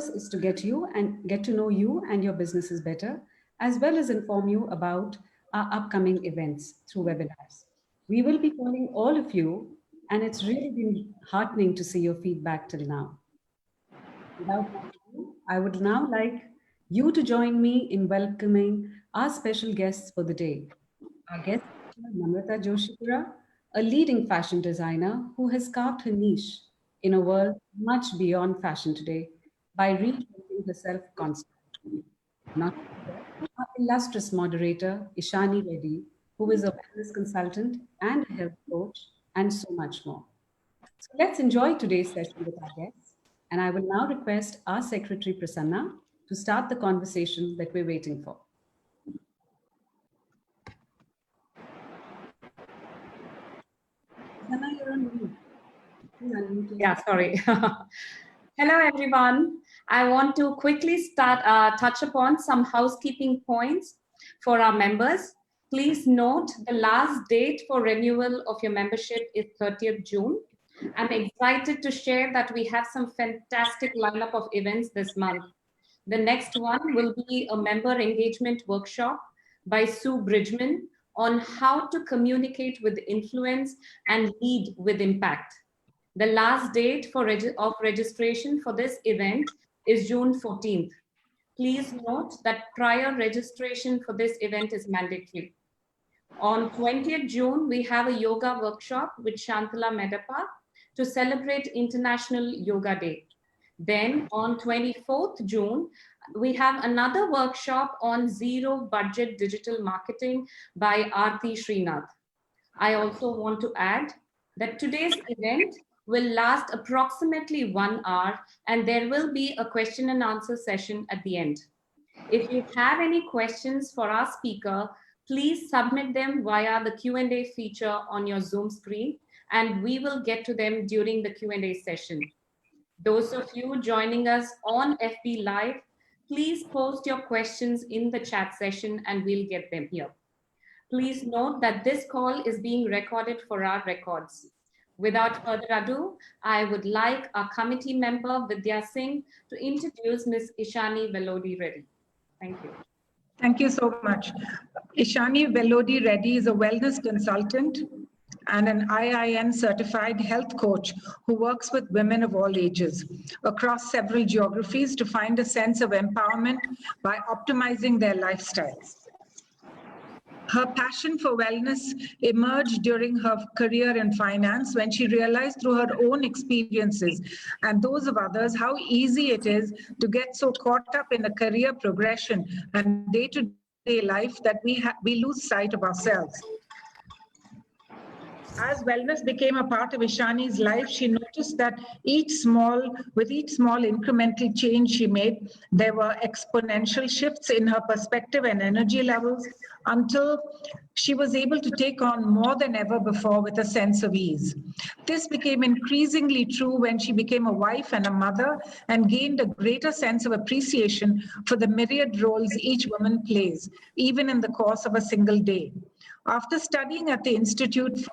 purpose is to get to know you and your businesses better, as well as inform you about our upcoming events through webinars. We will be calling all of you, and it's really been heartening to see your feedback till now. Without much ado, I would now like you to join me in welcoming our special guests for the day. Our guest is Namrata Joshipura, a leading fashion designer who has carved her niche in a world much beyond fashion today by reinventing herself constantly. Not to forget our illustrious moderator, Ishaani Vellodi, who is a wellness consultant and a health coach, and so much more. So let's enjoy today's session with our guests. And I will now request our secretary, Prasanna, to start the conversation that we're waiting for. Prasanna, you're on mute. Please unmute yourself. Yeah, sorry. Hello, everyone. I want to quickly touch upon some housekeeping points for our members. Please note the last date for renewal of your membership is 30th June. I'm excited to share that we have some fantastic lineup of events this month. The next one will be a member engagement workshop by Sue Bridgman on how to communicate with influence and lead with impact. The last date of registration for this event is June 14th. Please note that prior registration for this event is mandatory. On 20th June, we have a yoga workshop with Shantala Medappa to celebrate International Yoga Day. Then on 24th June, we have another workshop on zero budget digital marketing by Aarti Srinath. I also want to add that today's event will last approximately 1 hour, and there will be a question and answer session at the end. If you have any questions for our speaker, please submit them via the Q&A feature on your Zoom screen, and we will get to them during the Q&A session. Those of you joining us on FB Live, please post your questions in the chat session and we'll get them here. Please note that this call is being recorded for our records. Without further ado, I would like our committee member, Vidya Singh, to introduce Ms. Ishaani Vellodi Reddy. Thank you. Thank you so much. Ishaani Vellodi Reddy is a wellness consultant and an IIN certified health coach who works with women of all ages across several geographies to find a sense of empowerment by optimizing their lifestyles. Her passion for wellness emerged during her career in finance when she realized through her own experiences and those of others how easy it is to get so caught up in a career progression and day-to-day life that we lose sight of ourselves. As wellness became a part of Ishaani's life, she noticed that with each small incremental change she made, there were exponential shifts in her perspective and energy levels until she was able to take on more than ever before with a sense of ease. This became increasingly true when she became a wife and a mother and gained a greater sense of appreciation for the myriad roles each woman plays, even in the course of a single day. After studying at the Institute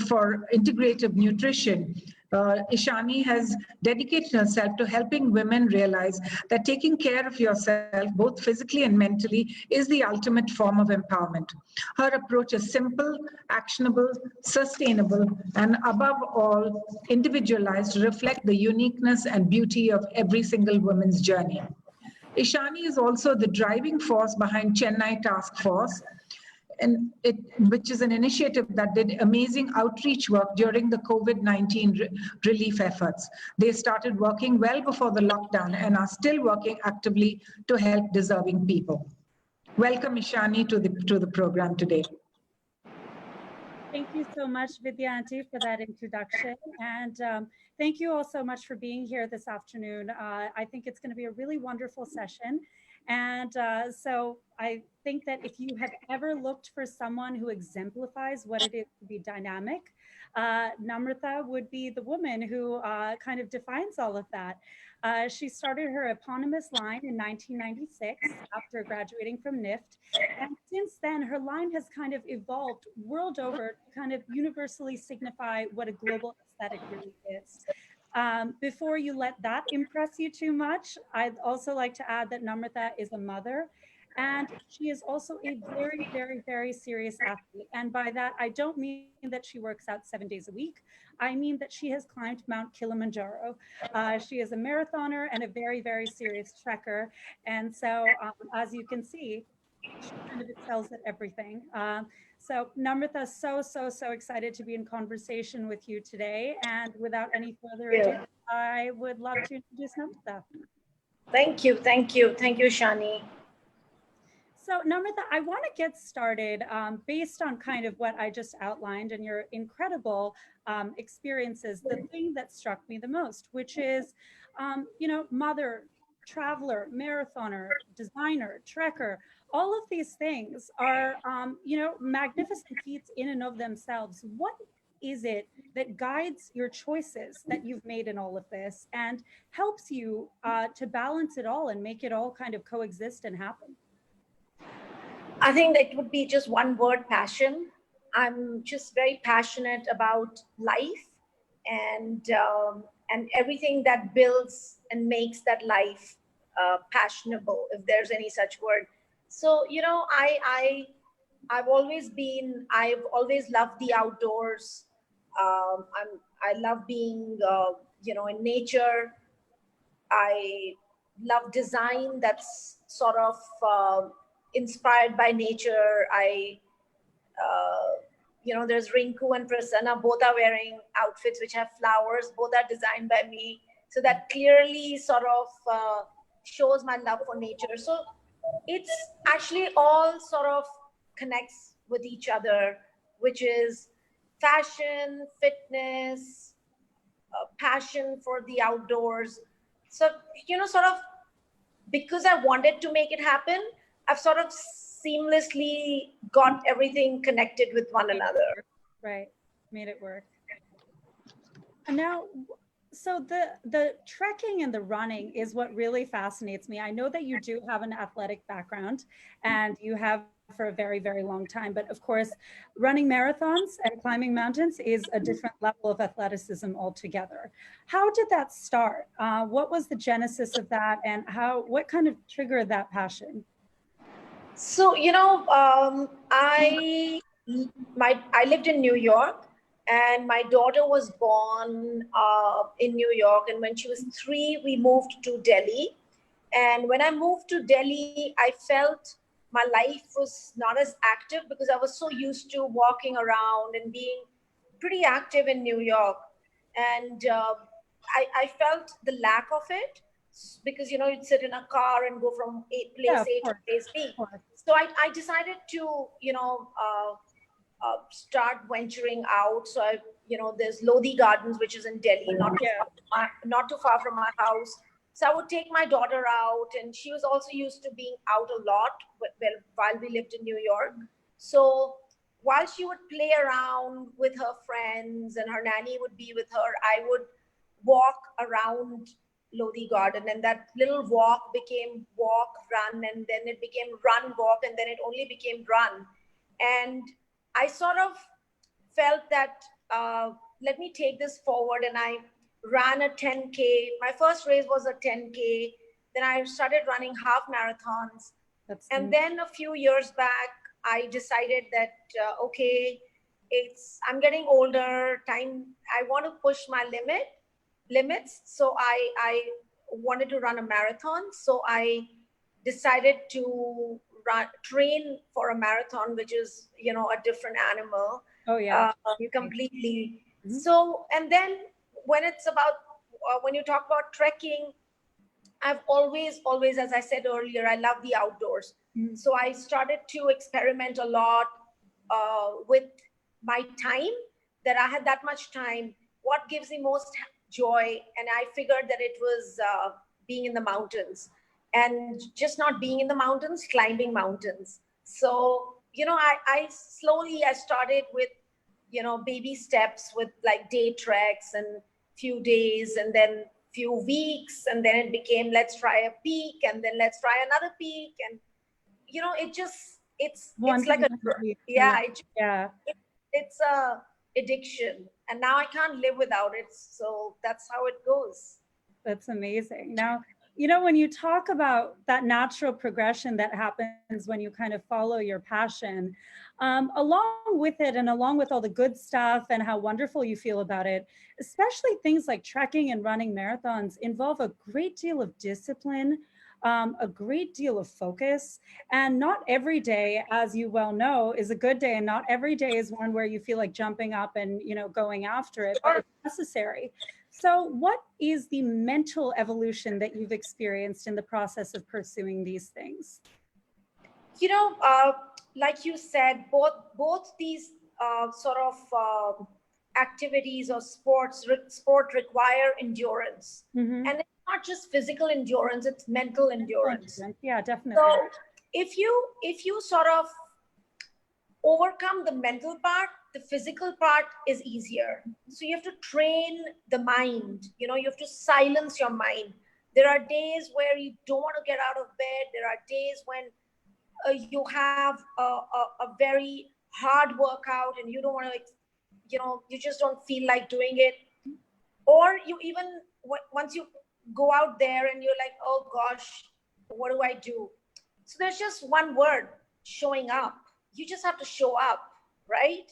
for Integrative Nutrition, Ishaani has dedicated herself to helping women realize that taking care of yourself, both physically and mentally, is the ultimate form of empowerment. Her approach is simple, actionable, sustainable, and above all, individualized to reflect the uniqueness and beauty of every single woman's journey. Ishaani is also the driving force behind Chennai Task Force, which is an initiative that did amazing outreach work during the COVID-19 relief efforts. They started working well before the lockdown and are still working actively to help deserving people. Welcome, Ishaani, to the program today. Thank you so much, Vidya Auntie, for that introduction. And thank you all so much for being here this afternoon. I think it's going to be a really wonderful session. And so I think that if you have ever looked for someone who exemplifies what it is to be dynamic, Namrata would be the woman who kind of defines all of that. She started her eponymous line in 1996 after graduating from NIFT. And since then, her line has kind of evolved world over to kind of universally signify what a global aesthetic really is. Before you let that impress you too much, I'd also like to add that Namrata is a mother, and she is also a very, very, very serious athlete. And by that, I don't mean that she works out 7 days a week. I mean that she has climbed Mount Kilimanjaro. She is a marathoner and a very, very serious trekker. And so, as you can see, she kind of excels at everything. So Namrata, so excited to be in conversation with you today. And without any further ado, I would love to introduce Namrata. Thank you, Shani. So Namrata, I want to get started based on kind of what I just outlined and your incredible experiences. The thing that struck me the most, which is, mother, traveler, marathoner, designer, trekker, all of these things are, magnificent feats in and of themselves. What is it that guides your choices that you've made in all of this and helps you to balance it all and make it all kind of coexist and happen? I think that would be just one word: passion. I'm just very passionate about life and everything that builds and makes that life passionable, if there's any such word. So I've always loved the outdoors. I love being in nature. I love design that's sort of inspired by nature. There's Rinku and Prasanna, both are wearing outfits which have flowers, both are designed by me. So that clearly sort of shows my love for nature. So it's actually all sort of connects with each other, which is fashion, fitness, passion for the outdoors. So, sort of because I wanted to make it happen, I've sort of seamlessly got everything connected with one another. Right. Made it work. And now, so the trekking and the running is what really fascinates me. I know that you do have an athletic background and you have for a very, very long time. But of course, running marathons and climbing mountains is a different level of athleticism altogether. How did that start? What was the genesis of that, and what kind of triggered that passion? So, I lived in New York, and my daughter was born in New York. And when she was 3, we moved to Delhi. And when I moved to Delhi, I felt my life was not as active because I was so used to walking around and being pretty active in New York. And I felt the lack of it because, you'd sit in a car and go from place A to place B. So I decided to, start venturing out. So there's Lodi Gardens, which is in Delhi, not too far from my house. So I would take my daughter out, and she was also used to being out a lot while we lived in New York. So while she would play around with her friends and her nanny would be with her, I would walk around Lodi Garden, and that little walk became walk, run, and then it became run, walk, and then it only became run. And I sort of felt that, let me take this forward, and I ran a 10K. My first race was a 10K. Then I started running half marathons. And then a few years back, I decided that, okay, I'm getting older, I want to push my limits. So I wanted to run a marathon. So I decided to train for a marathon, which is, a different animal. Oh, yeah. Completely. Mm-hmm. So, and then when it's about, when you talk about trekking, I've always, as I said earlier, I love the outdoors. Mm-hmm. So I started to experiment a lot with my time, that I had that much time. What gives me most joy? And I figured that it was being in the mountains, and just not being in the mountains, climbing mountains. So, I slowly started with, baby steps, with like day treks and few days, and then few weeks, and then it became, let's try a peak, and then let's try another peak. And, it's like it's a addiction. And now I can't live without it. So that's how it goes. That's amazing. Now, you know, when you talk about that natural progression that happens when you kind of follow your passion, along with it and along with all the good stuff and how wonderful you feel about it, especially things like trekking and running marathons involve a great deal of discipline, a great deal of focus. And not every day, as you well know, is a good day. And not every day is one where you feel like jumping up and, you know, going after it, but it's necessary. So what is the mental evolution that you've experienced in the process of pursuing these things? You know, like you said, both these sort of activities or sport require endurance. Mm-hmm. And it's not just physical endurance, it's mental endurance. Yeah, definitely. So if you sort of overcome the mental part, the physical part is easier. So you have to train the mind, you know, you have to silence your mind. There are days where you don't want to get out of bed. There are days when you have a very hard workout and you don't want to, you know, you just don't feel like doing it. Or you even, once you go out there and you're like, oh gosh, what do I do? So there's just one word, showing up. You just have to show up, right?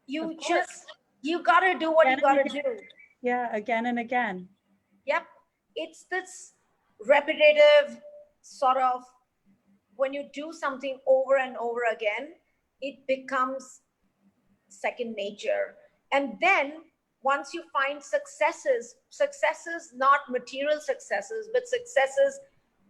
You got to do what you got to do. Yeah, again and again. Yep. It's this repetitive sort of, when you do something over and over again, it becomes second nature. And then once you find successes, not material successes, but successes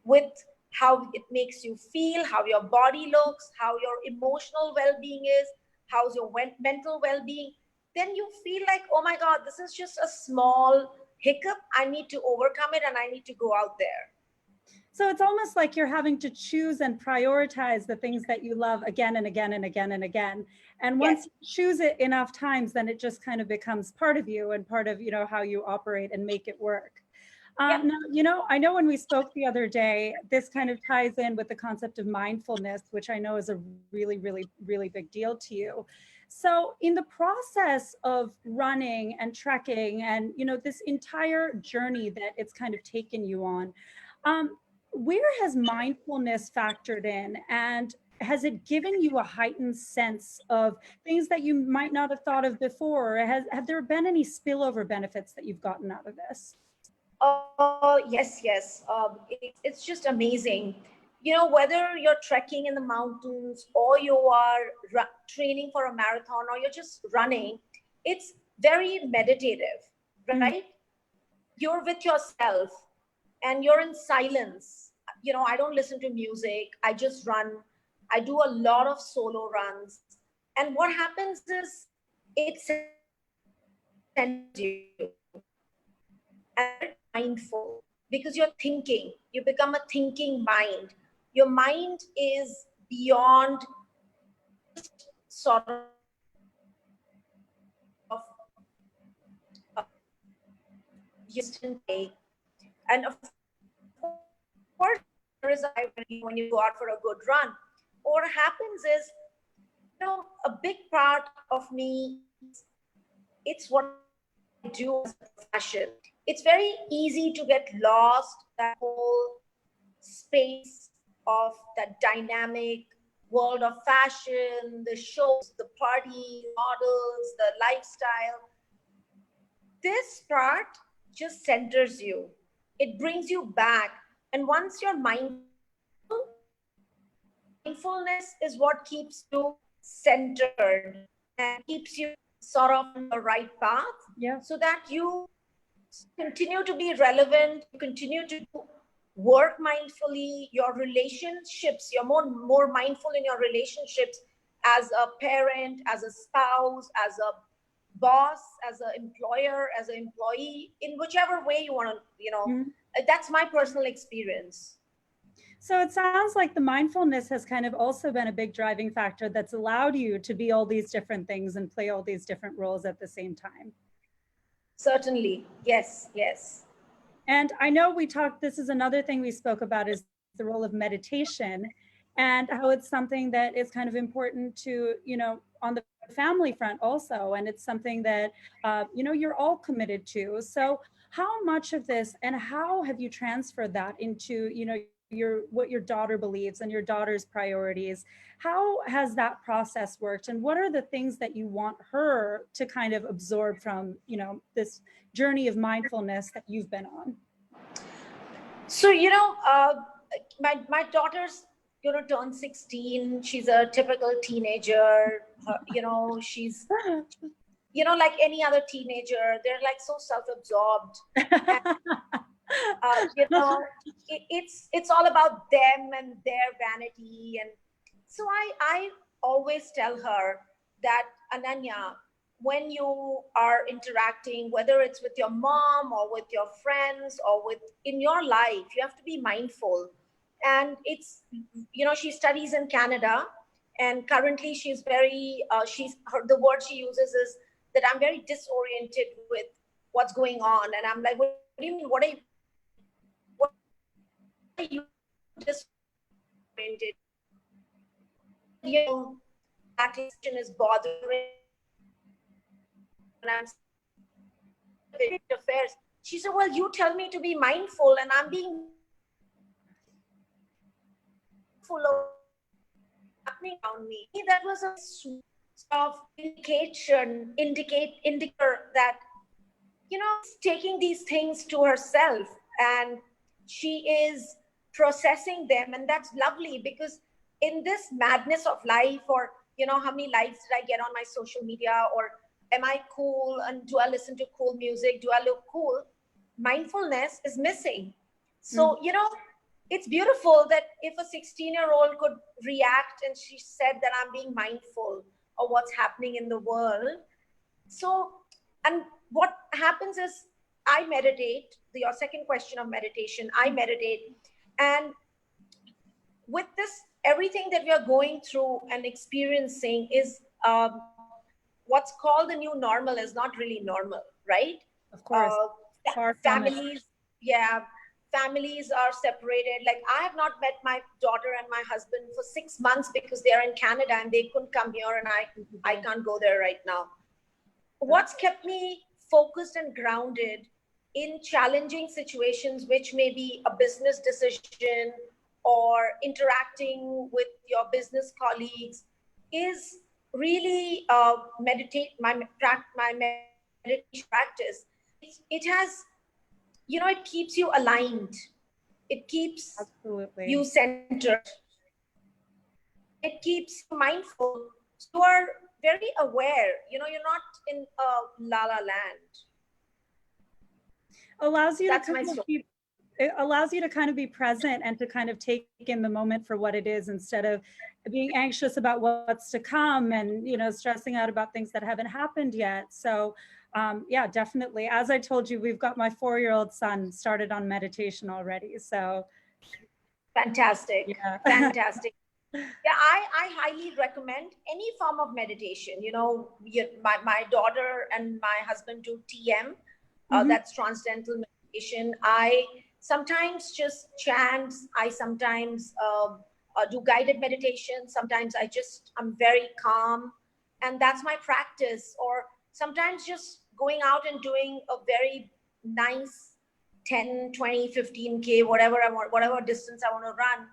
with how it makes you feel, how your body looks, how your emotional well-being is, how's your mental well-being, then you feel like, oh my God, this is just a small hiccup. I need to overcome it and I need to go out there. So it's almost like you're having to choose and prioritize the things that you love again and again and again and again. And once you choose it enough times, then it just kind of becomes part of you and part of, you know, how you operate and make it work. Now, you know, I know when we spoke the other day, this kind of ties in with the concept of mindfulness, which I know is a really, really, really big deal to you. So in the process of running and trekking and, you know, this entire journey that it's kind of taken you on, where has mindfulness factored in, and has it given you a heightened sense of things that you might not have thought of before? Or have there been any spillover benefits that you've gotten out of this? Yes. It's just amazing. You know, whether you're trekking in the mountains or you are training for a marathon or you're just running, it's very meditative, right? You're with yourself and you're in silence. You know, I don't listen to music. I just run. I do a lot of solo runs. And what happens is it sends you and mindful, because you're thinking. You become a thinking mind. Your mind is beyond sort of distant take. And of course, there is when you go out for a good run. What happens is, you know, a big part of me, it's what I do as a profession. It's very easy to get lost, that whole space of that dynamic world of fashion, the shows, the party, models, the lifestyle. This part just centers you. It brings you back. And once you're mindfulness is what keeps you centered and keeps you sort of on the right path, so that you continue to be relevant, you continue to work mindfully. Your relationships, you're more mindful in your relationships as a parent, as a spouse, as a boss, as an employer, as an employee, in whichever way you want to, you know, that's my personal experience. So it sounds like the mindfulness has kind of also been a big driving factor that's allowed you to be all these different things and play all these different roles at the same time. Certainly. Yes. And I know this is another thing we spoke about, is the role of meditation and how it's something that is kind of important to, you know, on the family front also, and it's something that you know, you're all committed to. So how much of this, and how have you transferred that into, you know, your, what your daughter believes and your daughter's priorities? How has that process worked, and what are the things that you want her to kind of absorb from, you know, this journey of mindfulness that you've been on? So, you know, my daughter's going to turn 16. She's a typical teenager. You know, she's, you know, like any other teenager, they're like so self-absorbed. You know, it's all about them and their vanity. And so I always tell her that, Ananya, when you are interacting, whether it's with your mom or with your friends or with in your life, you have to be mindful. And it's, you know, she studies in Canada, and currently she's very, the word she uses is that I'm very disoriented with what's going on. And I'm like, what do you mean? What are you disoriented? You know, that question is bothering. And I'm affairs. She said, well, you tell me to be mindful, and I'm being full of happening around me. That was a sort of indicator that, you know, taking these things to herself, and she is processing them. And that's lovely, because in this madness of life, or, you know, how many likes did I get on my social media, or am I cool, and do I listen to cool music, do I look cool? Mindfulness is missing. So, you know, it's beautiful that if a 16-year-old could react and she said that I'm being mindful of what's happening in the world. So, and what happens is I meditate. Your second question of meditation, I meditate. And with this, everything that we are going through and experiencing is what's called the new normal is not really normal, right? Of course. Families, yeah, families are separated. Like, I have not met my daughter and my husband for 6 months because they are in Canada and they couldn't come here, and I can't go there right now. What's kept me focused and grounded in challenging situations, which may be a business decision or interacting with your business colleagues, is really my meditation practice. It has, you know, it keeps you aligned. It keeps you centered. It keeps you mindful. You are very aware. You know, you're not in a la la land. Allows you it allows you to kind of be present and to kind of take in the moment for what it is, instead of being anxious about what's to come and, you know, stressing out about things that haven't happened yet. So yeah, definitely. As I told you, we've got my 4-year-old son started on meditation already. So fantastic. Yeah. Fantastic. Yeah, I highly recommend any form of meditation. You know, my daughter and my husband do TM, that's transcendental meditation. I sometimes just chant. I sometimes do guided meditation. Sometimes I'm very calm, and that's my practice. Or sometimes just going out and doing a very nice 10, 20, 15K, whatever I want, whatever distance I want to run,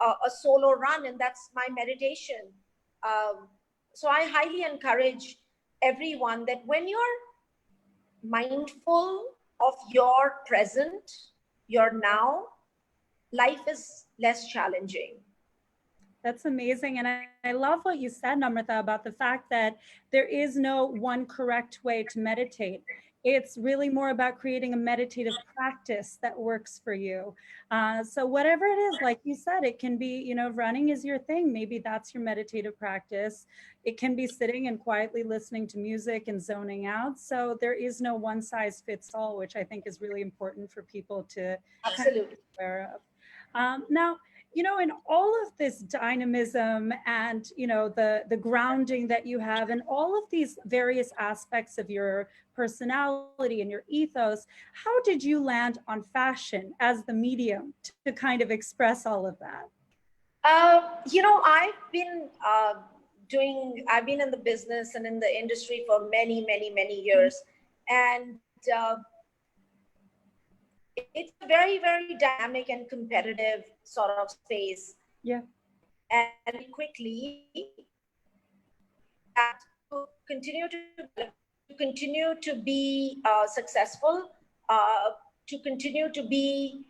a solo run, and that's my meditation. So I highly encourage everyone that when you're mindful of your present, your now, life is less challenging. That's amazing. And I love what you said, Namrata, about the fact that there is no one correct way to meditate. It's really more about creating a meditative practice that works for you. So whatever it is, like you said, it can be, you know, running is your thing. Maybe that's your meditative practice. It can be sitting and quietly listening to music and zoning out. So there is no one size fits all, which I think is really important for people to absolutely be aware of. Now, you know, in all of this dynamism and, you know, the grounding that you have and all of these various aspects of your personality and your ethos, how did you land on fashion as the medium to kind of express all of that? You know, I've been I've been in the business and in the industry for many, many, many years. And it's a very, very dynamic and competitive sort of space. Yeah. And quickly, that to continue to be successful, to continue to be,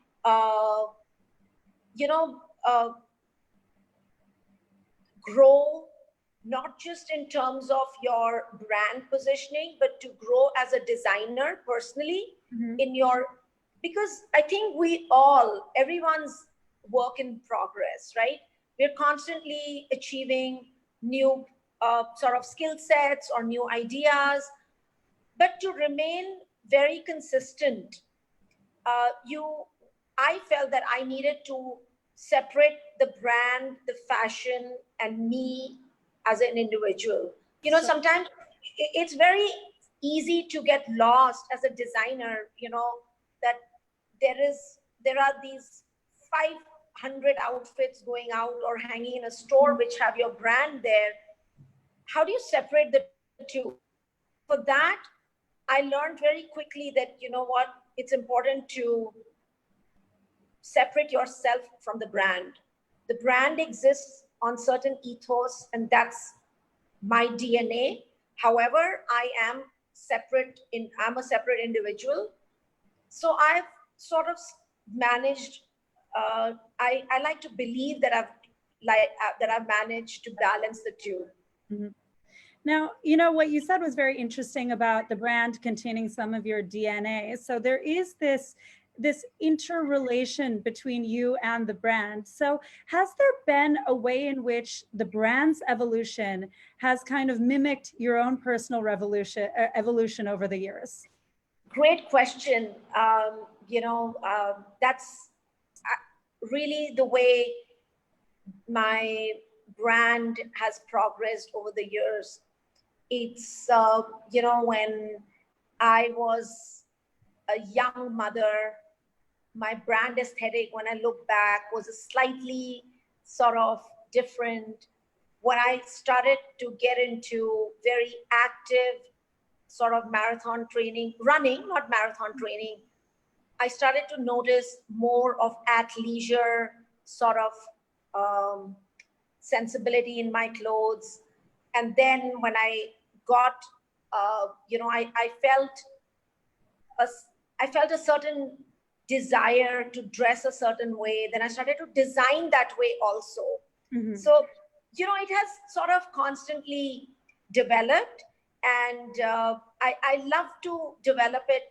grow, not just in terms of your brand positioning, but to grow as a designer personally in your, because I think everyone's work in progress, right? We're constantly achieving new sort of skill sets or new ideas, but to remain very consistent, I felt that I needed to separate the brand, the fashion, and me as an individual. Sometimes it's very easy to get lost as a designer, that there are these 500 outfits going out or hanging in a store which have your brand there. How do you separate the two? For that, I learned very quickly that, it's important to separate yourself from the brand. The brand exists on certain ethos, and that's my DNA. However, I'm a separate individual. So I've sort of managed, I like to believe that I've managed to balance the two. Mm-hmm. Now, what you said was very interesting about the brand containing some of your DNA. So there is this interrelation between you and the brand. So has there been a way in which the brand's evolution has kind of mimicked your own personal evolution over the years? Great question. That's really the way my brand has progressed over the years. It's, when I was a young mother, my brand aesthetic, when I look back, was a slightly sort of different. When I started to get into very active sort of marathon training, running, not marathon training, I started to notice more of athleisure sort of sensibility in my clothes. And then when I got, I felt a certain desire to dress a certain way. Then I started to design that way also. Mm-hmm. So, it has sort of constantly developed, and I love to develop it.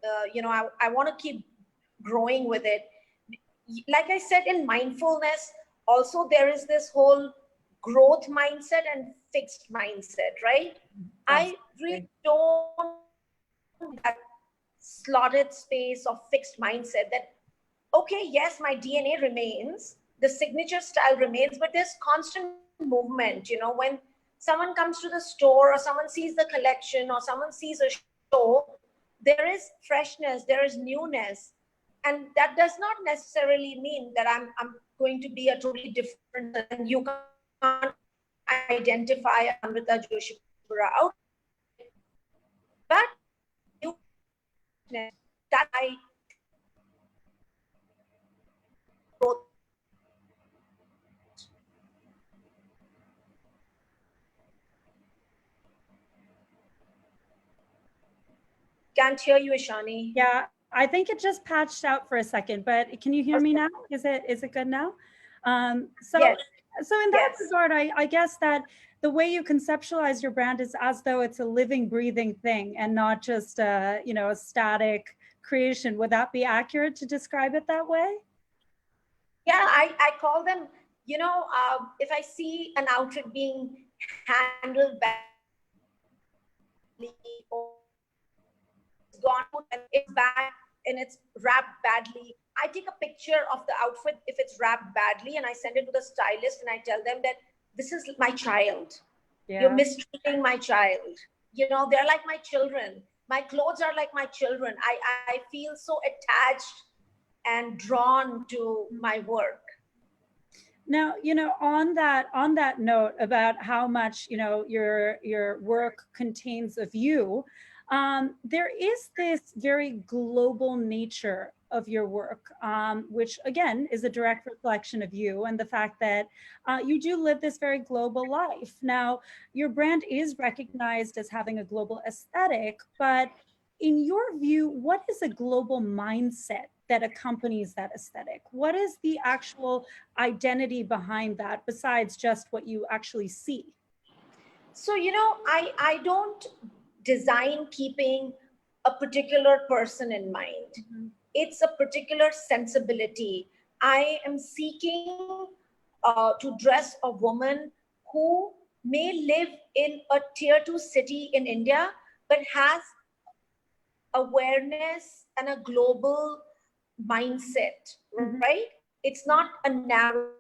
I want to keep growing with it. Like I said, in mindfulness, also there is this whole growth mindset and fixed mindset, right? That's I really don't that slotted space of fixed mindset that, okay, yes, my DNA remains, the signature style remains, but there's constant movement. When someone comes to the store or someone sees the collection or someone sees a show, there is freshness, there is newness. And that does not necessarily mean that I'm going to be a totally different, and you can't identify Namrata Joshipura out. But that I wrote. Can't hear you, Ishaani. Yeah, I think it just patched out for a second, but can you hear me now? Is it good now? Yes. So in that regard, I guess that the way you conceptualize your brand is as though it's a living, breathing thing and not just a static creation. Would that be accurate to describe it that way? Yeah, I call them, if I see an outfit being handled badly or it's gone and it's bad and it's wrapped badly, I take a picture of the outfit if it's wrapped badly and I send it to the stylist and I tell them that this is my child. Yeah. You're mistreating my child. They're like my children. My clothes are like my children. I feel so attached and drawn to my work. Now, on that note about how much, your work contains of you, there is this very global nature of your work, which again is a direct reflection of you and the fact that you do live this very global life. Now, your brand is recognized as having a global aesthetic, but in your view, what is a global mindset that accompanies that aesthetic? What is the actual identity behind that besides just what you actually see? So, I don't design keeping a particular person in mind. Mm-hmm. It's a particular sensibility. I am seeking to dress a woman who may live in a tier 2 city in India, but has awareness and a global mindset, Mm-hmm. right? It's not a narrow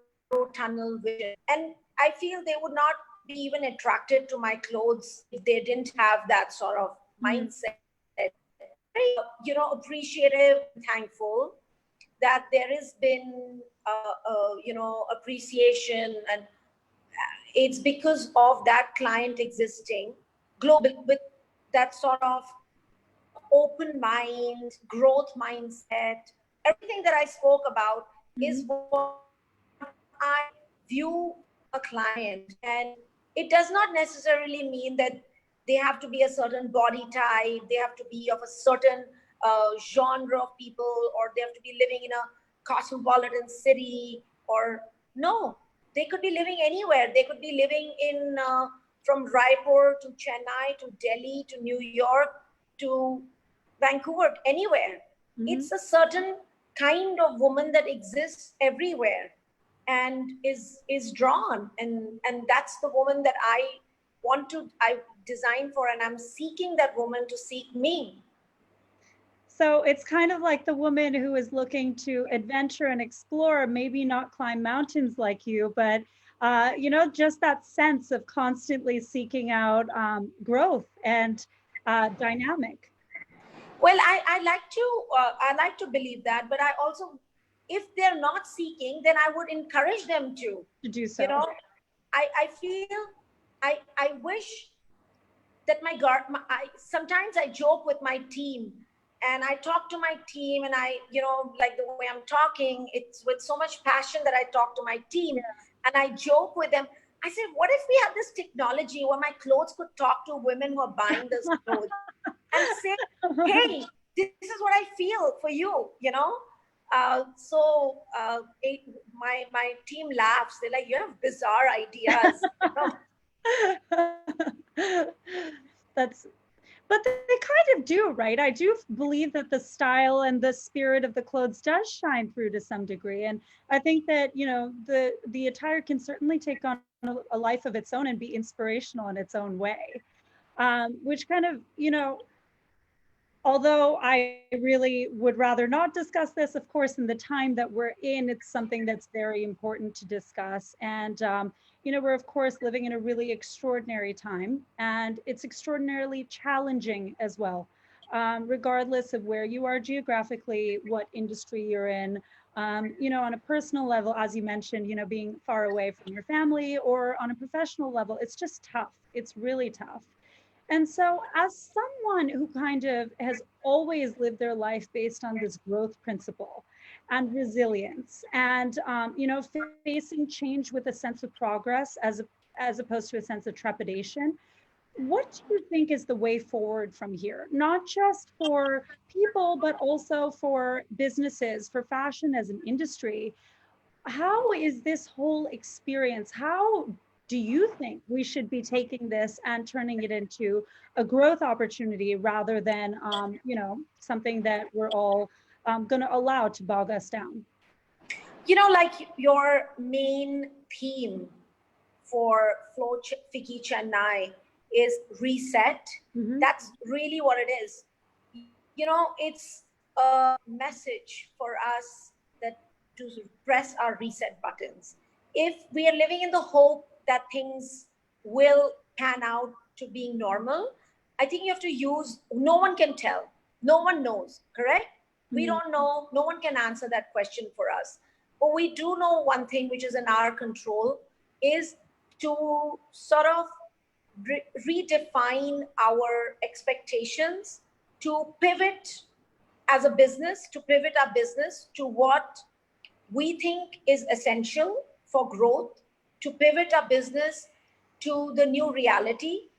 tunnel vision. And I feel they would not be even attracted to my clothes if they didn't have that sort of Mm-hmm. mindset. Very, appreciative, thankful that there has been, appreciation, and it's because of that client existing global with that sort of open mind, growth mindset. Everything that I spoke about is what I view a client. And it does not necessarily mean that they have to be a certain body type, they have to be of a certain genre of people, or they have to be living in a cosmopolitan city, or no, they could be living anywhere. They could be living in from Raipur to Chennai to Delhi to New York to Vancouver, anywhere. Mm-hmm. It's a certain kind of woman that exists everywhere and is drawn, and that's the woman that I design for, and I'm seeking that woman to seek me. So it's kind of like the woman who is looking to adventure and explore, maybe not climb mountains like you, but just that sense of constantly seeking out growth and dynamic. Well, I like to believe that, but I also, if they're not seeking, then I would encourage them To do you so. know I feel, I wish that sometimes I joke with my team, and I talk to my team, and I, like the way I'm talking, it's with so much passion that I talk to my team, and I joke with them. I said, what if we have this technology where my clothes could talk to women who are buying this clothes and say, hey, this is what I feel for you. My team laughs. They're like, you have bizarre ideas. That's But they kind of do, right? I do believe that the style and the spirit of the clothes does shine through to some degree. And I think that, the attire can certainly take on a life of its own and be inspirational in its own way. Which kind of, although I really would rather not discuss this, of course, in the time that we're in, it's something that's very important to discuss. And, we're, of course, living in a really extraordinary time, and it's extraordinarily challenging as well, regardless of where you are geographically, what industry you're in. On a personal level, as you mentioned, being far away from your family, or on a professional level, it's just tough. It's really tough. And so, as someone who kind of has always lived their life based on this growth principle and resilience, and facing change with a sense of progress as opposed to a sense of trepidation, what do you think is the way forward from here? Not just for people, but also for businesses, for fashion as an industry. How is this whole experience? How do you think we should be taking this and turning it into a growth opportunity rather than, something that we're all going to allow to bog us down? Like your main theme for FLO Chennai is reset. Mm-hmm. That's really what it is. It's a message for us that to press our reset buttons. If we are living in the hope that things will pan out to being normal, I think you have to use, no one can tell. No one knows, correct? We Mm-hmm. don't know. No one can answer that question for us. But we do know one thing which is in our control is to sort of redefine our expectations, to pivot as a business, to pivot our business to what we think is essential for growth, to pivot our business to the new reality.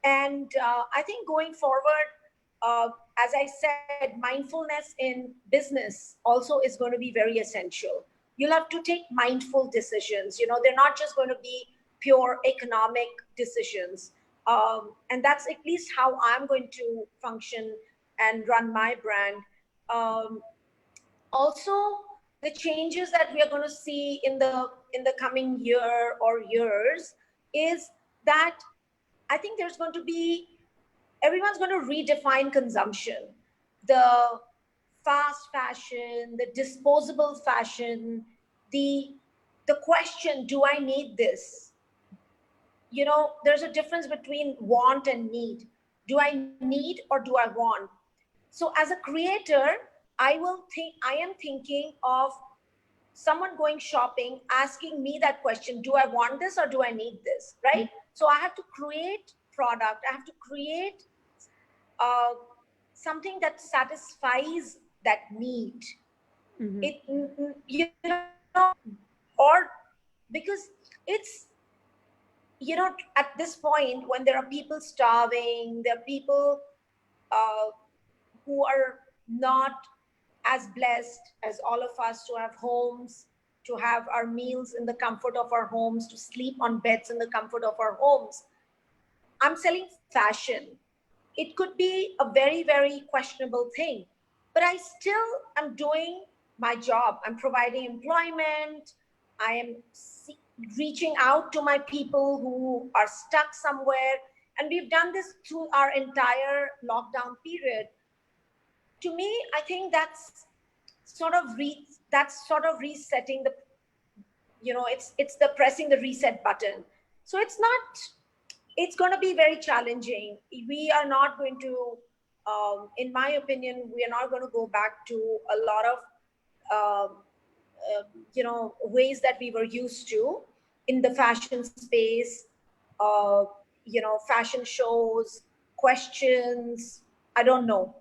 And I think going forward, as I said, mindfulness in business also is going to be very essential. You'll have to take mindful decisions. You know, they're not just going to be pure economic decisions. And that's at least how I'm going to function and run my brand. Um, Also, the changes that we are going to see in the coming year or years is that I think there's going to be, everyone's going to redefine consumption. The fast fashion, the disposable fashion, the the question, do I need this? You know, there's a difference between want and need. Do I need or do I want? So as a creator, I am thinking of someone going shopping asking me that question, do I want this or do I need this, right? So I have to create product, I have to create uh, something that satisfies that need. Mhm. It, you know, or because it's, you know, at this point when there are people starving, there are people uh, who are not as blessed as all of us to have homes, to have our meals in the comfort of our homes, to sleep on beds in the comfort of our homes. I'm selling fashion. It could be a very, very questionable thing, but I still am doing my job. I'm providing employment. I am reaching out to my people who are stuck somewhere. And we've done this through our entire lockdown period. To me, I think that's sort of resetting the, you know, it's the pressing the reset button. So it's not, it's going to be very challenging. We are not going to, in my opinion, we are not going to go back to a lot of, you know, ways that we were used to in the fashion space, uh, you know, fashion shows, questions. I don't know.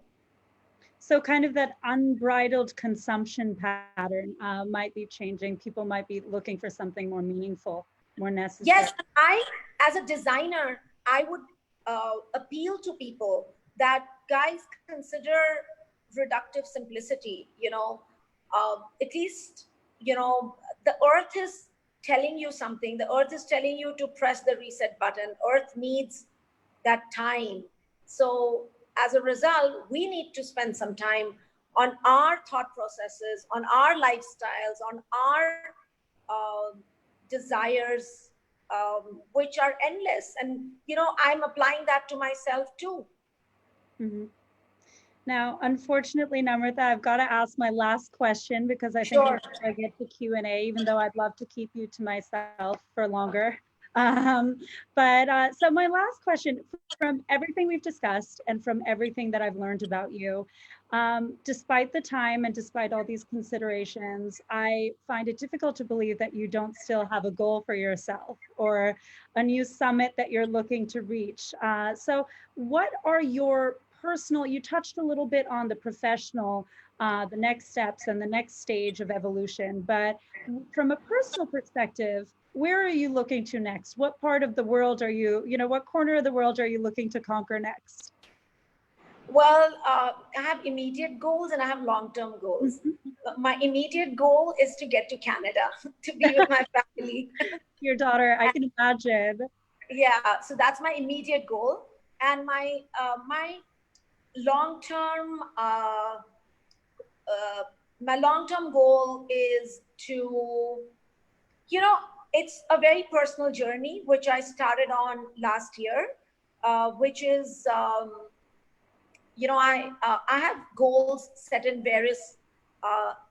So kind of that unbridled consumption pattern might be changing. People might be looking for something more meaningful, more necessary. Yes, I, as a designer, I would appeal to people that, guys, consider reductive simplicity. You know, at least, you know, the earth is telling you something. The earth is telling you to press the reset button. Earth needs that time. So as a result, we need to spend some time on our thought processes, on our lifestyles, on our uh, desires, which are endless. And, you know, I'm applying that to myself too. Mhm. Now, unfortunately, Namrata, I've got to ask my last question because I think Sure. before I get to Q&A, even though I'd love to keep you to myself for longer. Um, so my last question, from everything we've discussed and from everything that I've learned about you, despite the time and despite all these considerations, I find it difficult to believe that you don't still have a goal for yourself or a new summit that you're looking to reach. So what are your personal, you touched a little bit on the professional, the next steps and the next stage of evolution, but from a personal perspective, where are you looking to next? What part of the world are you, you know, what corner of the world are you looking to conquer next? Well, I have immediate goals and I have long-term goals. My immediate goal is to get to Canada to be with my family. Your daughter, I can imagine. Yeah, so that's my immediate goal. And my long-term uh, my long-term goal is to, you know, it's a very personal journey which I started on last year, which is, you know, I have goals set in various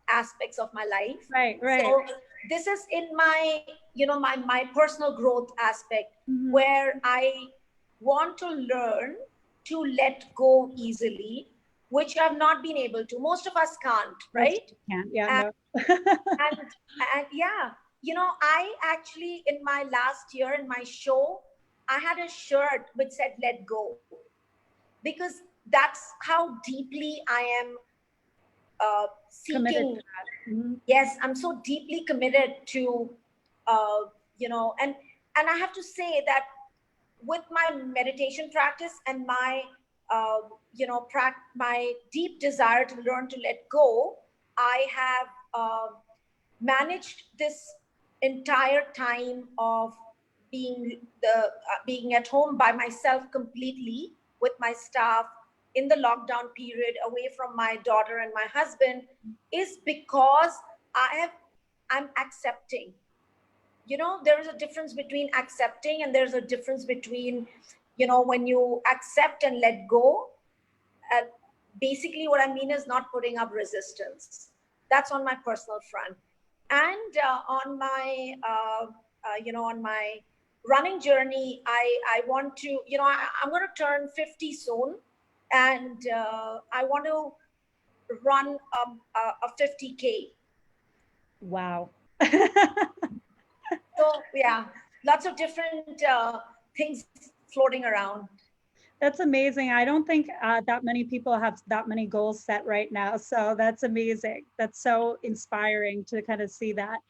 aspects of my life. Right, right. So this is in my, you know, my personal growth aspect, where I want to learn to let go easily, which I've not been able to. Most of us can't, Most right? can't, yeah, And no. and And yeah, I actually, in my last year in my show, I had a shirt which said "Let Go," because that's how deeply I am Committed seeking. to that. Mm-hmm. Yes, I'm so deeply committed to, and I have to say that with my meditation practice and my, my deep desire to learn to let go, I have managed this entire time of being at home by myself completely with my staff in the lockdown period, away from my daughter and my husband, is because I'm accepting. There is a difference between accepting, and there's a difference between, when you accept and let go. uh, Basically what I mean is not putting up resistance. That's on my personal front. And on my on my running journey, I want to, I'm going to turn 50 soon, and I want to run a 50K. Wow. So yeah, lots of different things floating around. That's amazing. I don't think that many people have that many goals set right now. So that's amazing. That's so inspiring to kind of see that.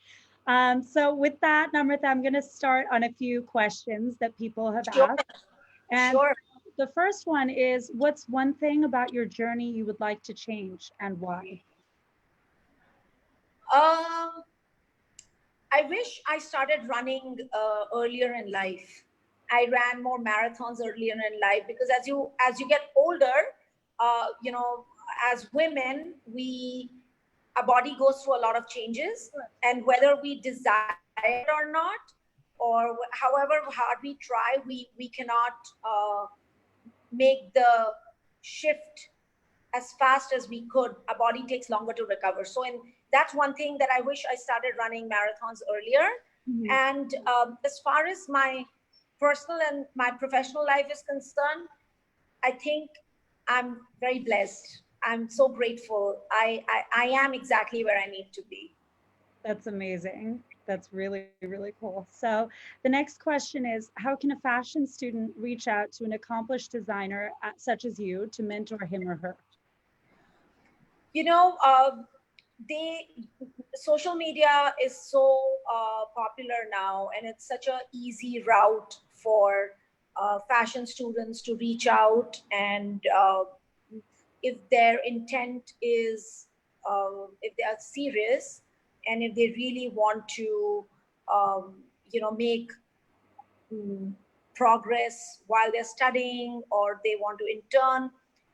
So with that, Namrata, I'm going to start on a few questions that people have Sure, asked. And sure. the first one is, what's one thing about your journey you would like to change and why? Um, I wish I started running earlier in life. I ran more marathons earlier in life, because as you get older, as women, our body goes through a lot of changes, and whether we desire it or not, or however hard we try, we cannot make the shift as fast as we could. Our body takes longer to recover. So, that's one thing that I wish I started running marathons earlier. Mhm. And as far as my personal and my professional life is concerned, I think I'm very blessed. I'm so grateful. I am exactly where I need to be. That's amazing. That's really, really cool. So the next question is, how can a fashion student reach out to an accomplished designer such as you to mentor him or her? You know, they Social media is so popular now, and it's such a easy route for fashion students to reach out. And if their intent is, if they are serious, and if they really want to make mm, progress while they're studying, or they want to intern,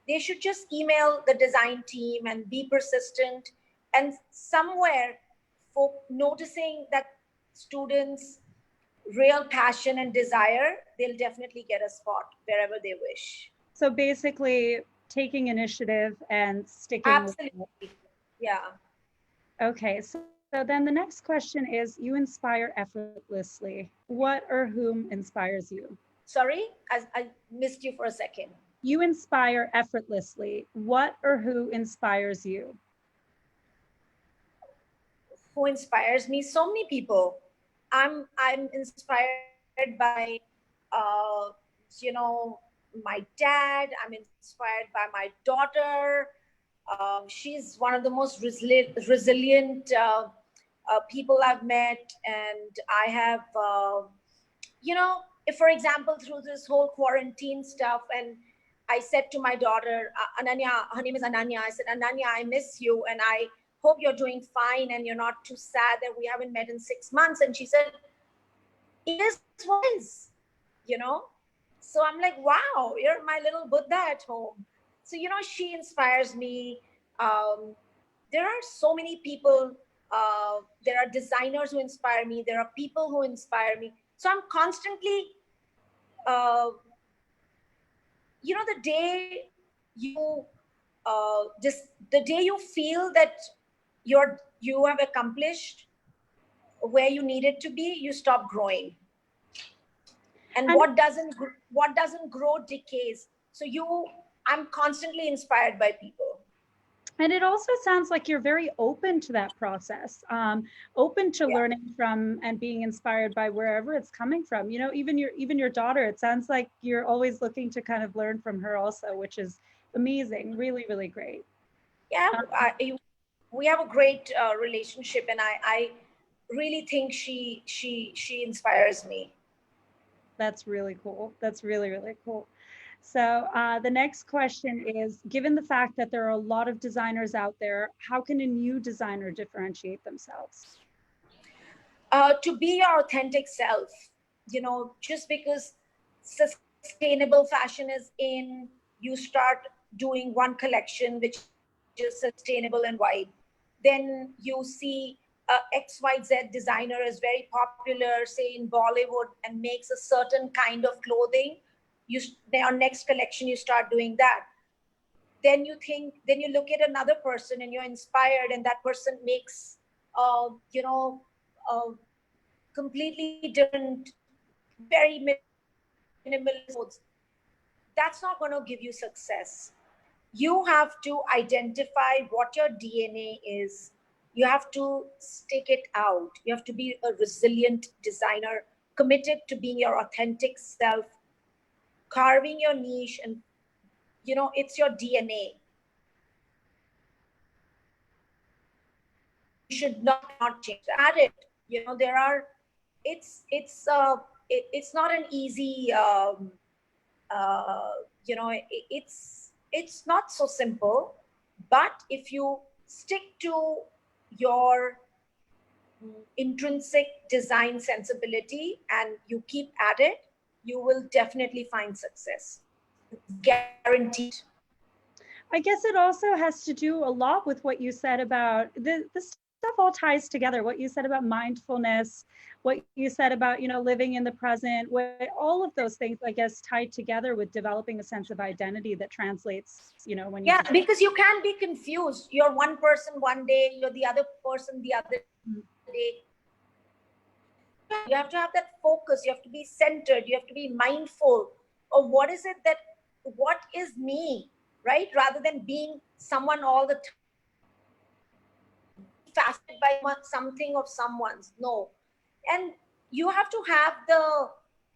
they should just email the design team and be persistent. And somewhere, for noticing that students' real passion and desire, they'll definitely get a spot wherever they wish. So basically, taking initiative and sticking with it. Absolutely. Yeah. Okay, so then the next question is, you inspire effortlessly. What or whom inspires you? Sorry, I missed you for a second. You inspire effortlessly. What or who inspires you? Who inspires me? So many people. I'm inspired by uh, you know my dad. I'm inspired by my daughter. She's one of the most resilient people I've met. And I have if, for example, through this whole quarantine stuff, and I said to my daughter, Ananya, her name is Ananya, I said, Ananya, I miss you, and I hope you're doing fine and you're not too sad that we haven't met in 6 months. And she said, it is what it is. So I'm like, wow, you're my little Buddha at home. So, she inspires me. There are so many people. There are designers who inspire me. There are people who inspire me. So I'm constantly, uh, the day you just the day you feel that you have accomplished where you needed to be, you stop growing. And And what doesn't grow decays. So I'm constantly inspired by people. And it also sounds like you're very open to that process, open to learning from and being inspired by wherever it's coming from. You know, even your daughter, it sounds like you're always looking to kind of learn from her also, which is amazing. Really, really great. Yeah, Um, we have a great relationship, and I really think she inspires me. that's really cool. That's really, really cool. So the next question is, given the fact that there are a lot of designers out there, how can a new designer differentiate themselves? To be your authentic self. You know, just because sustainable fashion is in, you start doing one collection which is sustainable and wide. Then you see XYZ designer is very popular, say in Bollywood, and makes a certain kind of clothing. You, their next collection, you start doing that. Then you think, then you look at another person and you're inspired, and that person makes, you know, completely different, very minimalist clothes. That's not going to give you success. You have to identify what your DNA is. You have to stick it out. You have to be a resilient designer, committed to being your authentic self, carving your niche, and you know, it's your DNA. You should not change. Add it. You know, there are. It's not an easy. Uh, you know, it's not so simple. But if you stick to your intrinsic design sensibility and you keep at it, you will definitely find success. Guaranteed. I guess it also has to do a lot with what you said about the stuff all ties together. What you said about mindfulness, what you said about, you know, living in the present, what, all of those things, I guess, tied together with developing a sense of identity that translates, you know, when you. Yeah, because you can be confused. You're one person one day, you're the other person the other day. You have to have that focus. You have to be centered. You have to be mindful of what is it that, what is me, right? Rather than being someone all the time, fascinated by something of someone's. No. And you have to have the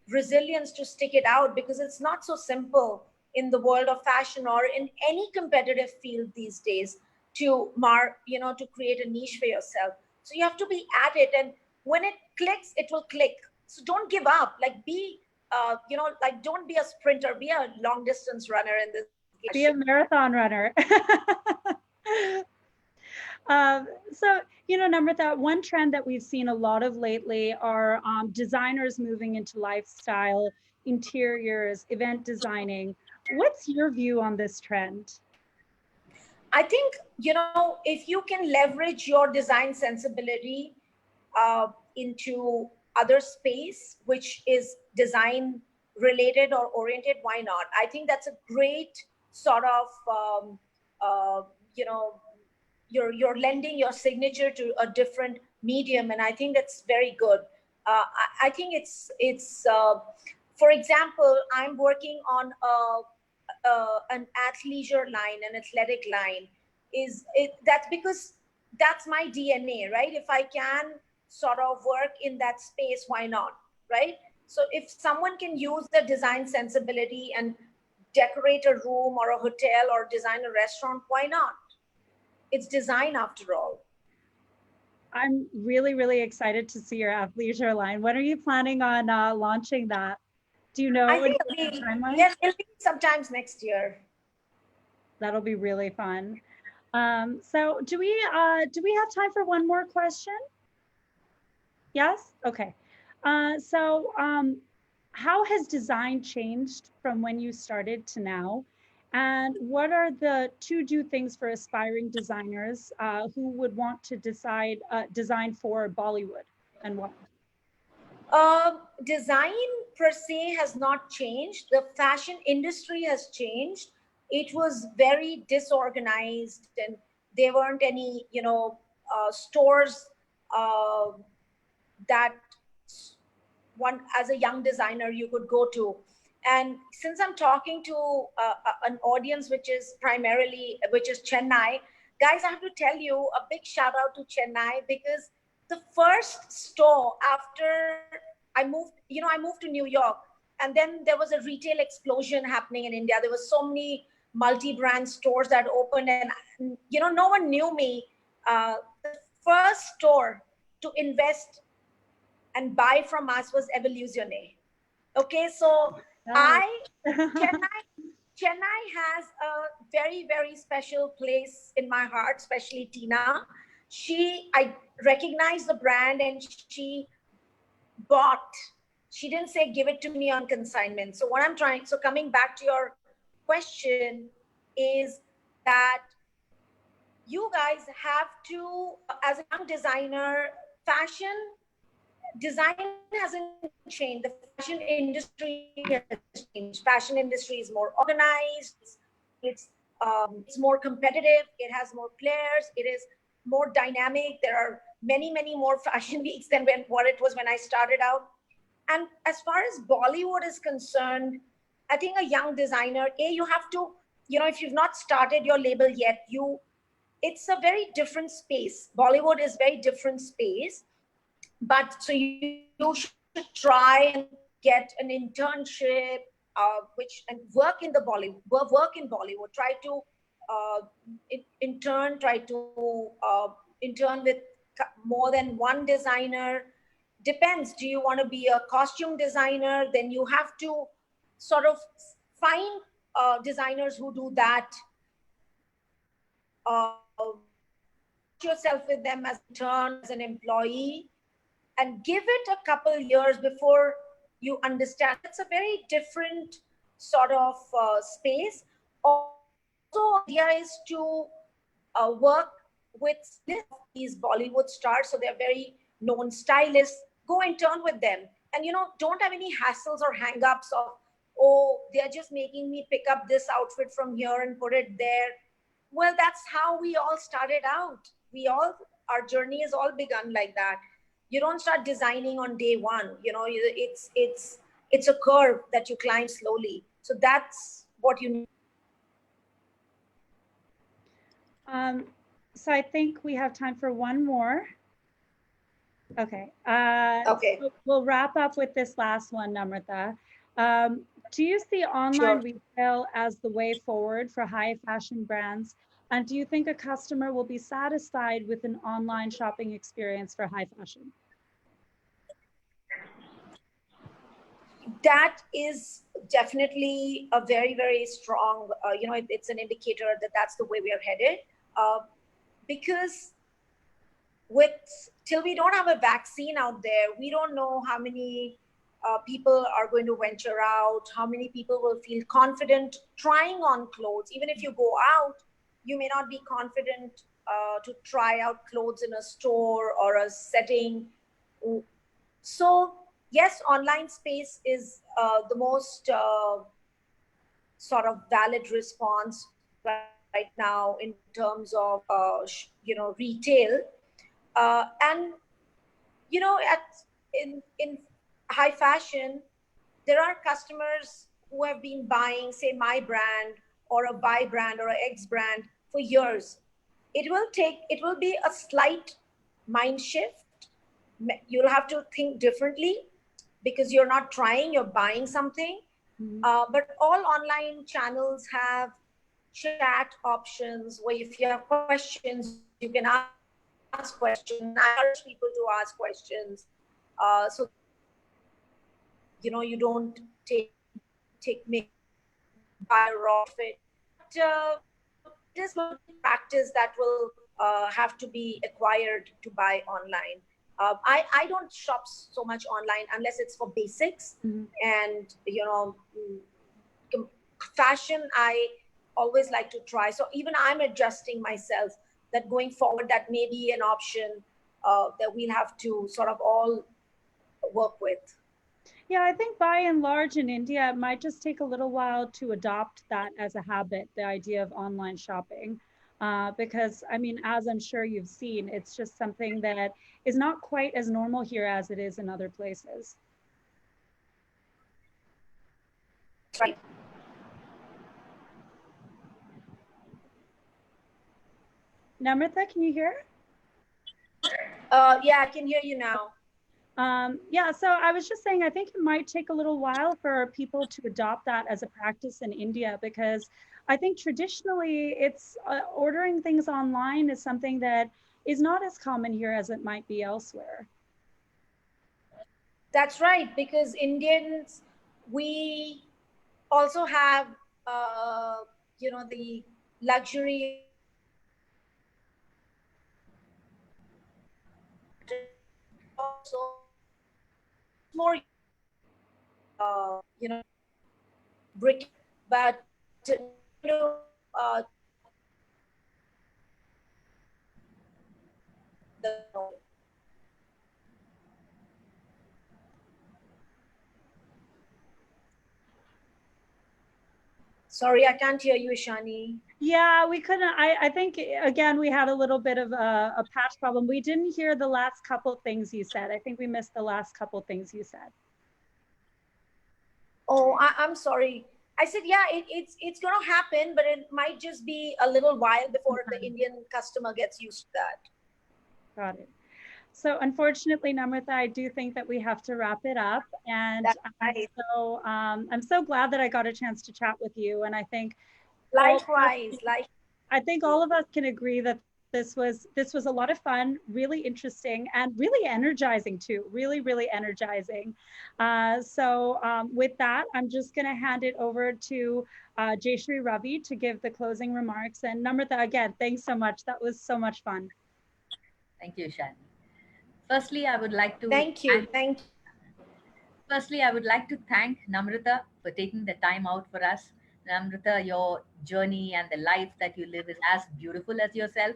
resilience to stick it out, because it's not so simple in the world of fashion or in any competitive field these days to to create a niche for yourself. So you have to be at it, and when it clicks, it will click. So don't give up. Like be, like don't be a sprinter, be a long distance runner in this game. Be a marathon runner. So, you know, Namrata, one trend that we've seen a lot of lately are designers moving into lifestyle, interiors, event designing. What's your view on this trend? I think, if you can leverage your design sensibility into other space, which is design related or oriented, why not? I think that's a great sort of, you know, you're lending your signature to a different medium. And I think that's very good. I think it's for example, I'm working on an athleisure line, an athletic line. That's because that's my DNA, right? If I can sort of work in that space, why not, right? So if someone can use the design sensibility and decorate a room or a hotel or design a restaurant, why not? It's design after all. I'm really, really excited to see your athleisure line. When are you planning on launching that? Do you know? I think it'll be sometimes next year. That'll be really fun. So do we have time for one more question? Yes? Okay. How has design changed from when you started to now? And what are the to-do things for aspiring designers who would want to design for Bollywood, and why? Design per se has not changed. The fashion industry has changed. It was very disorganized, and there weren't any, stores that one, as a young designer, you could go to. And since I'm talking to an audience which is Chennai, Guys, I have to tell you a big shout out to Chennai, because the first store after I moved, I moved to New York, and then there was a retail explosion happening in India. There were so many multi-brand stores that opened, and no one knew me. The first store to invest and buy from us was Evolutionary. Okay, so Chennai has a very, very special place in my heart, especially Tina. I recognized the brand, and she bought. She didn't say give it to me on consignment. So coming back to your question is that you guys have to, as a young designer, design hasn't changed. The fashion industry has changed. Fashion industry is more organized. It's more competitive. It has more players. It is more dynamic. There are many, many more fashion weeks than what it was when I started out. And as far as Bollywood is concerned, I think a young designer, you have to, if you've not started your label yet, it's a very different space. Bollywood is very different space. But so you should try and get an internship, and work in Bollywood. Try to intern with more than one designer. Depends. Do you want to be a costume designer? Then you have to sort of find designers who do that. Yourself with them as an intern, as an employee, and give it a couple years before you understand. It's a very different sort of space. Also, idea is to work with these Bollywood stars, so they're very known stylists. Go intern with them, and don't have any hassles or hang-ups of, oh, they're just making me pick up this outfit from here and put it there. Well, that's how we all started out. Our journey has all begun like that. You don't start designing on day one. It's a curve that you climb slowly. So that's what you need. So I think we have time for one more. Okay. Okay. So we'll wrap up with this last one, Namrata. Do you see online retail as the way forward for high fashion brands? And do you think a customer will be satisfied with an online shopping experience for high fashion? That is definitely a very, very strong, it's an indicator that that's the way we are headed. Because till we don't have a vaccine out there, we don't know how many people are going to venture out, how many people will feel confident trying on clothes. Even if you go out, you may not be confident to try out clothes in a store or a setting. So yes, online space is the most sort of valid response right now in terms of retail. And in high fashion, there are customers who have been buying, say, my brand or a Y brand or an X brand for years. It will be a slight mind shift. You'll have to think differently because you're not trying, you're buying something. But all online channels have chat options where if you have questions, you can ask questions. I encourage people to ask questions. So you don't make buy raw fit. It is practice that will have to be acquired to buy online. I don't shop so much online unless it's for basics. And fashion I always like to try. So even I'm adjusting myself that going forward that may be an option that we'll have to sort of all work with. Yeah, I think by and large in India, it might just take a little while to adopt that as a habit, the idea of online shopping. Because, I mean, as I'm sure you've seen, it's just something that is not quite as normal here as it is in other places. Right. Namrata, can you hear? Yeah, I can hear you now. Yeah, so I was just saying, I think it might take a little while for people to adopt that as a practice in India, because I think traditionally it's ordering things online is something that is not as common here as it might be elsewhere. That's right, because Indians, we also have, the luxury also more, brick, but uh, the Sorry, I can't hear you, Ishaani. Yeah, we couldn't. I think, again, we had a little bit of a patch problem. We didn't hear the last couple things you said. I think we missed the last couple things you said. Oh, I'm sorry. I said, yeah, it's going to happen, but it might just be a little while before the Indian customer gets used to that. Got it. So unfortunately, Namrata, I do think that we have to wrap it up. And Right. I'm so glad that I got a chance to chat with you. And I think Likewise, all of us can agree that this was a lot of fun, really interesting, and really energizing too. Really, really energizing. With that, I'm just going to hand it over to Jayshree Ravi to give the closing remarks. And Namrata, again, thanks so much. That was so much fun. Thank you, Ishaani. Firstly, I would like to thank you. Thank you. Firstly, I would like to thank Namrata for taking the time out for us. Namrata, your journey and the life that you live is as beautiful as yourself.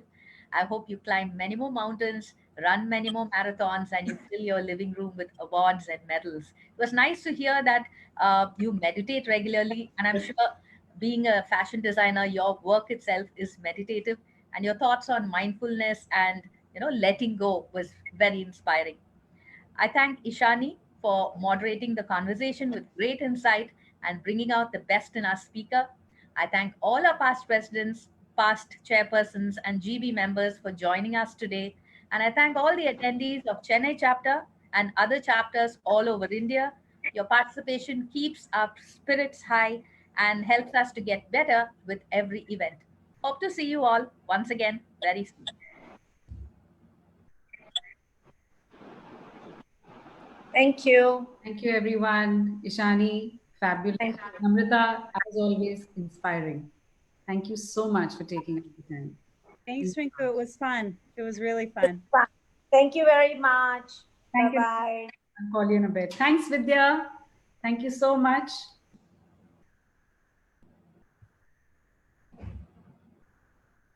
I hope you climb many more mountains, run many more marathons, and you fill your living room with awards and medals. It was nice to hear that you meditate regularly, and I'm sure being a fashion designer, your work itself is meditative, and your thoughts on mindfulness and letting go was very inspiring. I thank Ishaani for moderating the conversation with great insight and bringing out the best in our speaker. I thank all our past presidents, past chairpersons, and GB members for joining us today. And I thank all the attendees of Chennai chapter and other chapters all over India. Your participation keeps our spirits high and helps us to get better with every event. Hope to see you all once again very soon. Thank you. Thank you, everyone. Ishaani, fabulous. Thank Namrata, as always, inspiring. Thank you so much for taking the time. Thanks, Rinku. It was fun. It was really fun. Thank you very much. Thank you. Bye-bye. I'll call you in a bit. Thanks, Vidya. Thank you so much.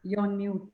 You're on mute.